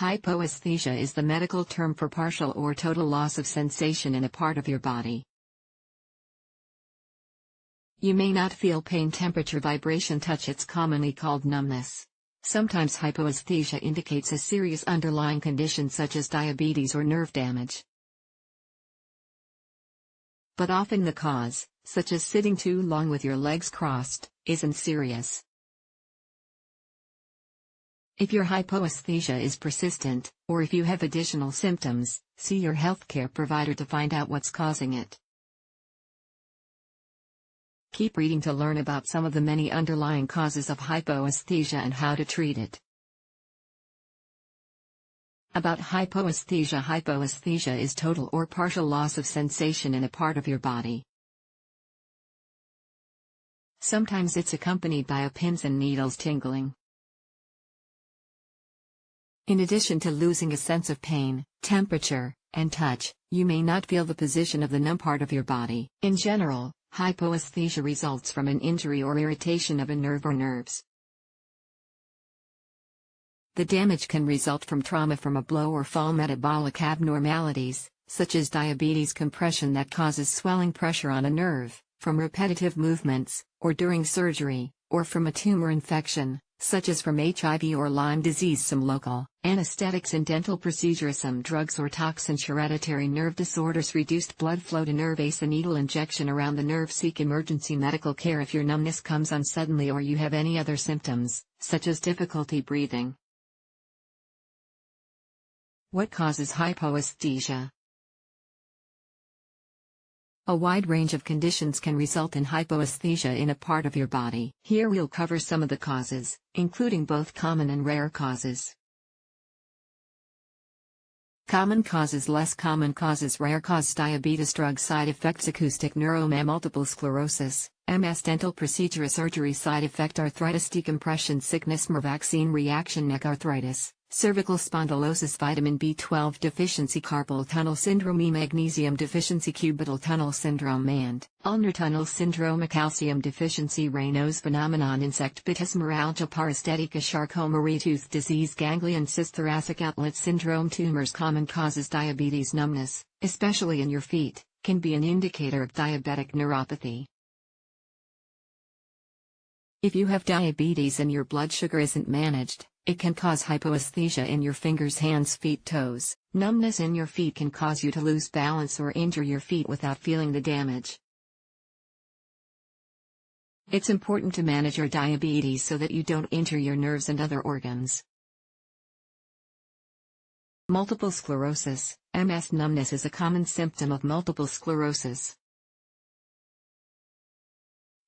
Hypoesthesia is the medical term for partial or total loss of sensation in a part of your body. You may not feel pain, temperature, vibration, touch. It's commonly called numbness. Sometimes hypoesthesia indicates a serious underlying condition such as diabetes or nerve damage. But often the cause, such as sitting too long with your legs crossed, isn't serious. If your hypoesthesia is persistent, or if you have additional symptoms, see your healthcare provider to find out what's causing it. Keep reading to learn about some of the many underlying causes of hypoesthesia and how to treat it. About hypoesthesia. Hypoesthesia is total or partial loss of sensation in a part of your body. Sometimes it's accompanied by a pins and needles tingling. In addition to losing a sense of pain, temperature, and touch, you may not feel the position of the numb part of your body. In general, hypoesthesia results from an injury or irritation of a nerve or nerves. The damage can result from trauma from a blow or fall, metabolic abnormalities, such as diabetes, compression that causes swelling, pressure on a nerve, from repetitive movements, or during surgery, or from a tumor infection, such as from HIV or Lyme disease. Some local anesthetics and dental procedures, some drugs or toxins, hereditary nerve disorders, reduced blood flow to nerve, a needle injection around the nerve. Seek emergency medical care if your numbness comes on suddenly or you have any other symptoms, such as difficulty breathing. What causes hypoesthesia? A wide range of conditions can result in hypoesthesia in a part of your body. Here we'll cover some of the causes, including both common and rare causes. Common causes, less common causes, rare cause: diabetes, drug side effects, acoustic neuroma, multiple sclerosis, MS, dental procedure, surgery side effect, arthritis, decompression, sickness, vaccine reaction, neck arthritis, cervical spondylosis, vitamin B12 deficiency, carpal tunnel syndrome, magnesium deficiency, cubital tunnel syndrome, and ulnar tunnel syndrome, calcium deficiency, Raynaud's phenomenon, insect bit, hemorrhagia, paresthetica, Charcot-Marie tooth disease, ganglion cyst, thoracic outlet syndrome, tumors. Common causes: diabetes, numbness, especially in your feet, can be an indicator of diabetic neuropathy. If you have diabetes and your blood sugar isn't managed, it can cause hypoesthesia in your fingers, hands, feet, toes. Numbness in your feet can cause you to lose balance or injure your feet without feeling the damage. It's important to manage your diabetes so that you don't injure your nerves and other organs. Multiple sclerosis, MS. Numbness is a common symptom of multiple sclerosis.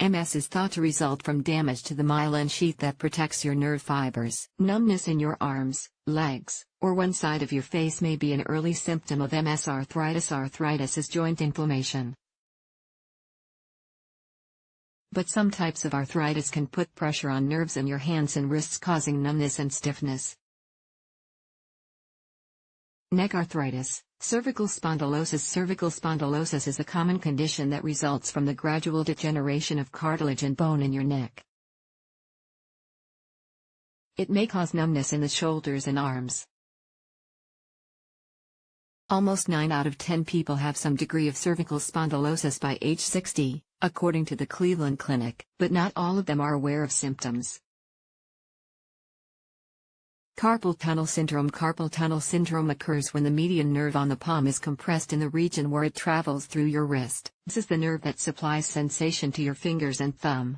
MS is thought to result from damage to the myelin sheath that protects your nerve fibers. Numbness in your arms, legs, or one side of your face may be an early symptom of MS. Arthritis. Arthritis is joint inflammation. But some types of arthritis can put pressure on nerves in your hands and wrists, causing numbness and stiffness. Neck arthritis, cervical spondylosis. Cervical spondylosis is a common condition that results from the gradual degeneration of cartilage and bone in your neck. It may cause numbness in the shoulders and arms. Almost 9 out of 10 people have some degree of cervical spondylosis by age 60, according to the Cleveland Clinic, but not all of them are aware of symptoms. Carpal tunnel syndrome. Carpal tunnel syndrome occurs when the median nerve on the palm is compressed in the region where it travels through your wrist. This is the nerve that supplies sensation to your fingers and thumb.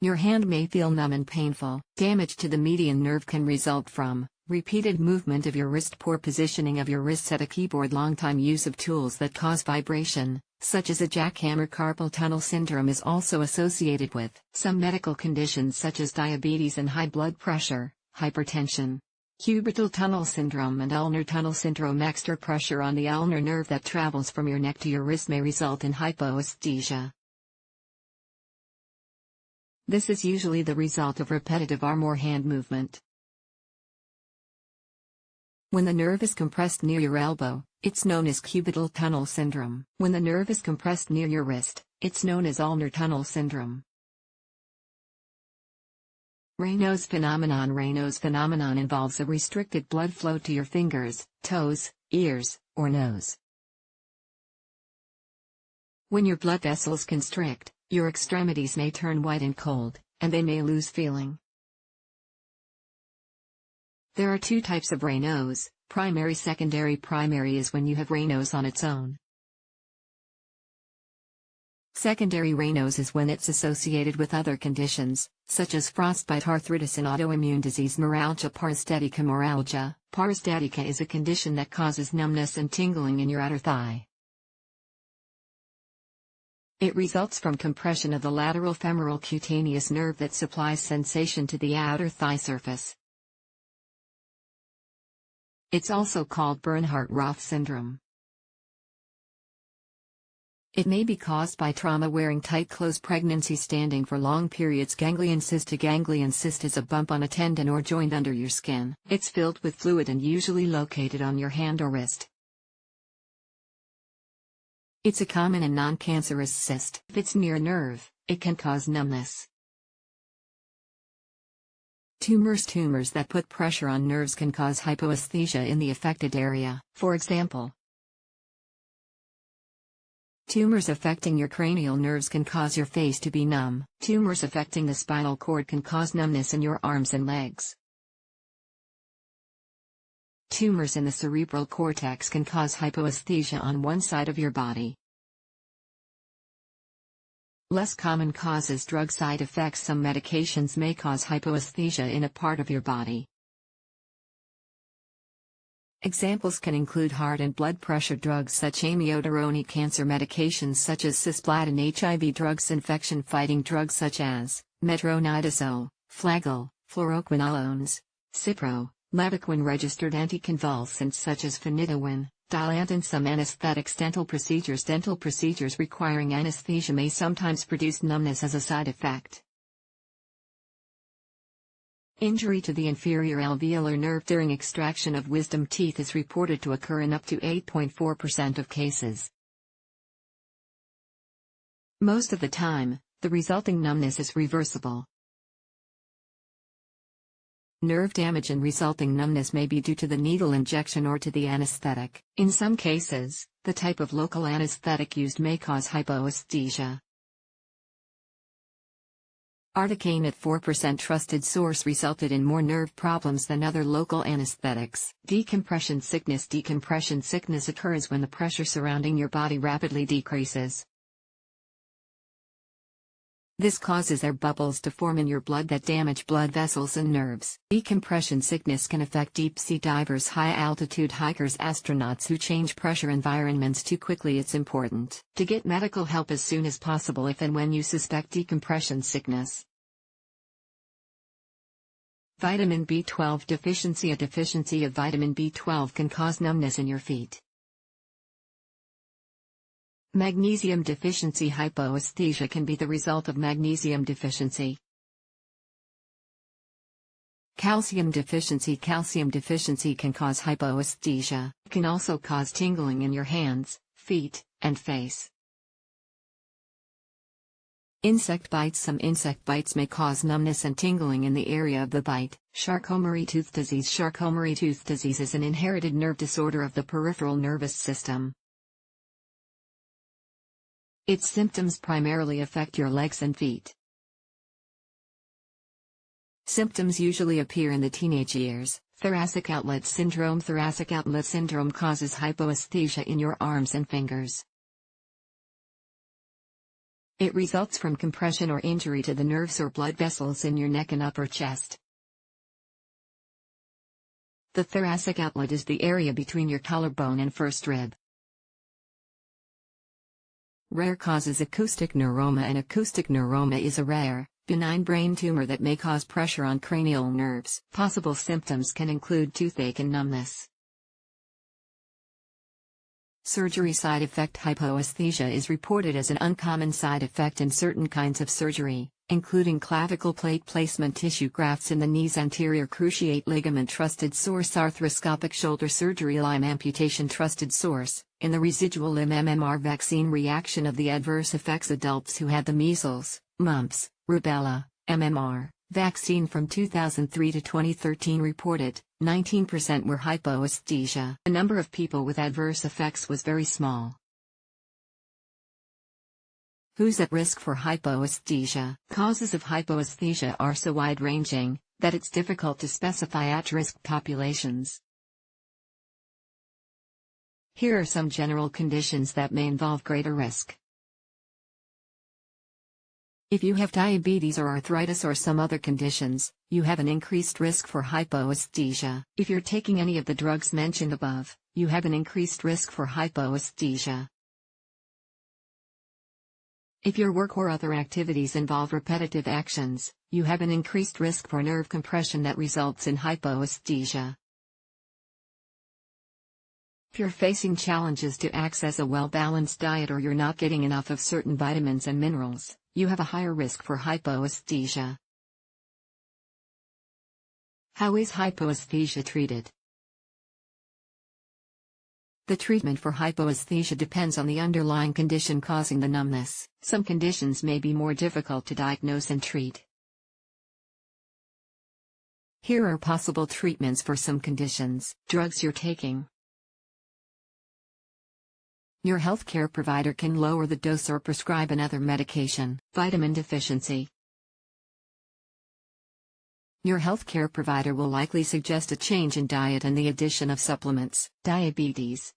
Your hand may feel numb and painful. Damage to the median nerve can result from repeated movement of your wrist, poor positioning of your wrists at a keyboard, long-time use of tools that cause vibration, such as a jackhammer. Carpal tunnel syndrome is also associated with some medical conditions such as diabetes and high blood pressure, hypertension. Cubital tunnel syndrome and ulnar tunnel syndrome. Extra pressure on the ulnar nerve that travels from your neck to your wrist may result in hypoesthesia. This is usually the result of repetitive arm or hand movement. When the nerve is compressed near your elbow, it's known as cubital tunnel syndrome. When the nerve is compressed near your wrist, it's known as ulnar tunnel syndrome. Raynaud's phenomenon. Raynaud's phenomenon involves a restricted blood flow to your fingers, toes, ears, or nose. When your blood vessels constrict, your extremities may turn white and cold, and they may lose feeling. There are two types of Raynaud's: primary, secondary. Primary is when you have Raynaud's on its own. Secondary Raynaud's is when it's associated with other conditions, such as frostbite, arthritis, and autoimmune disease. Neuralgia. Paresthetica. Neuralgia. Paresthetica is a condition that causes numbness and tingling in your outer thigh. It results from compression of the lateral femoral cutaneous nerve that supplies sensation to the outer thigh surface. It's also called Bernhardt-Roth syndrome. It may be caused by trauma, wearing tight clothes, pregnancy, standing for long periods. Ganglion cyst. A ganglion cyst is a bump on a tendon or joint under your skin. It's filled with fluid and usually located on your hand or wrist. It's a common and non-cancerous cyst. If it's near a nerve, it can cause numbness. Tumors. Tumors that put pressure on nerves can cause hypoesthesia in the affected area. For example, tumors affecting your cranial nerves can cause your face to be numb. Tumors affecting the spinal cord can cause numbness in your arms and legs. Tumors in the cerebral cortex can cause hypoesthesia on one side of your body. Less common causes. Drug side effects. Some medications may cause hypoesthesia in a part of your body. Examples can include heart and blood pressure drugs such as amiodarone, cancer medications such as cisplatin, HIV drugs, infection-fighting drugs such as metronidazole, flagyl, fluoroquinolones, Cipro, Levaquin, registered anticonvulsants such as phenytoin, Dilantin. Some anesthetics. Dental procedures. Dental procedures requiring anesthesia may sometimes produce numbness as a side effect. Injury to the inferior alveolar nerve during extraction of wisdom teeth is reported to occur in up to 8.4% of cases. Most of the time, the resulting numbness is reversible. Nerve damage and resulting numbness may be due to the needle injection or to the anesthetic. In some cases, the type of local anesthetic used may cause hypoesthesia. Articaine at 4%. Trusted source resulted in more nerve problems than other local anesthetics. Decompression sickness. Decompression sickness occurs when the pressure surrounding your body rapidly decreases. This causes air bubbles to form in your blood that damage blood vessels and nerves. Decompression sickness can affect deep-sea divers, high-altitude hikers, astronauts who change pressure environments too quickly. It's important to get medical help as soon as possible if and when you suspect decompression sickness. Vitamin B12 deficiency. A deficiency of vitamin B12 can cause numbness in your feet. Magnesium deficiency. Hypoesthesia can be the result of magnesium deficiency. Calcium deficiency. Calcium deficiency can cause hypoesthesia. It can also cause tingling in your hands, feet, and face. Insect bites. Some insect bites may cause numbness and tingling in the area of the bite. Charcot-Marie tooth disease. Charcot-Marie tooth disease is an inherited nerve disorder of the peripheral nervous system. Its symptoms primarily affect your legs and feet. Symptoms usually appear in the teenage years. Thoracic outlet syndrome. Thoracic outlet syndrome causes hypoesthesia in your arms and fingers. It results from compression or injury to the nerves or blood vessels in your neck and upper chest. The thoracic outlet is the area between your collarbone and first rib. Rare causes. Acoustic neuroma. An acoustic neuroma is a rare, benign brain tumor that may cause pressure on cranial nerves. Possible symptoms can include toothache and numbness. Surgery side effect. Hypoesthesia is reported as an uncommon side effect in certain kinds of surgery, including clavicle plate placement, tissue grafts in the knees, anterior cruciate ligament, trusted source, arthroscopic shoulder surgery, limb amputation, trusted source, in the residual limb, MMR, vaccine reaction of the adverse effects. Adults who had the measles, mumps, rubella, MMR, Vaccine from 2003 to 2013 reported 19% were hypoesthesia. The number of people with adverse effects was very small. Who's at risk for hypoesthesia? Causes of hypoesthesia are so wide-ranging that it's difficult to specify at-risk populations. Here are some general conditions that may involve greater risk. If you have diabetes or arthritis or some other conditions, you have an increased risk for hypoesthesia. If you're taking any of the drugs mentioned above, you have an increased risk for hypoesthesia. If your work or other activities involve repetitive actions, you have an increased risk for nerve compression that results in hypoesthesia. If you're facing challenges to access a well-balanced diet or you're not getting enough of certain vitamins and minerals, you have a higher risk for hypoesthesia. How is hypoesthesia treated? The treatment for hypoesthesia depends on the underlying condition causing the numbness. Some conditions may be more difficult to diagnose and treat. Here are possible treatments for some conditions. Drugs you're taking. Your healthcare provider can lower the dose or prescribe another medication. Vitamin deficiency. Your healthcare provider will likely suggest a change in diet and the addition of supplements. Diabetes.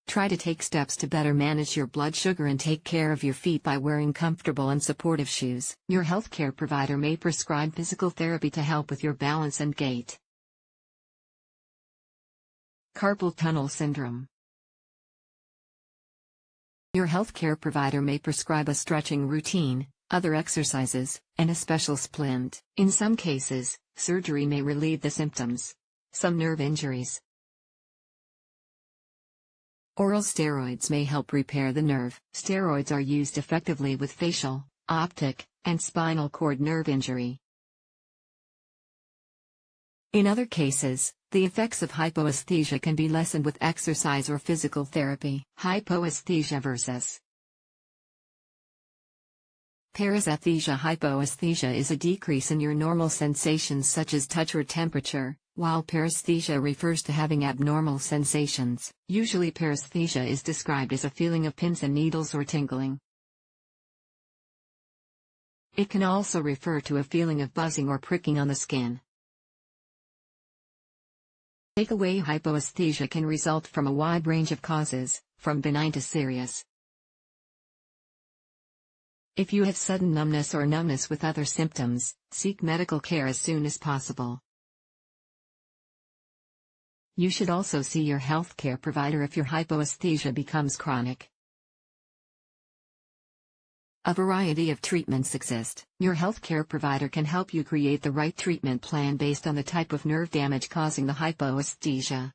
Try to take steps to better manage your blood sugar and take care of your feet by wearing comfortable and supportive shoes. Your healthcare provider may prescribe physical therapy to help with your balance and gait. Carpal tunnel syndrome. Your healthcare provider may prescribe a stretching routine, other exercises, and a special splint. In some cases, surgery may relieve the symptoms. Some nerve injuries. Oral steroids may help repair the nerve. Steroids are used effectively with facial, optic, and spinal cord nerve injury. In other cases, the effects of hypoesthesia can be lessened with exercise or physical therapy. Hypoesthesia versus paresthesia. Hypoesthesia is a decrease in your normal sensations such as touch or temperature, while paresthesia refers to having abnormal sensations. Usually paresthesia is described as a feeling of pins and needles or tingling. It can also refer to a feeling of buzzing or pricking on the skin. Takeaway: hypoesthesia can result from a wide range of causes, from benign to serious. If you have sudden numbness or numbness with other symptoms, seek medical care as soon as possible. You should also see your healthcare provider if your hypoesthesia becomes chronic. A variety of treatments exist. Your healthcare provider can help you create the right treatment plan based on the type of nerve damage causing the hypoesthesia.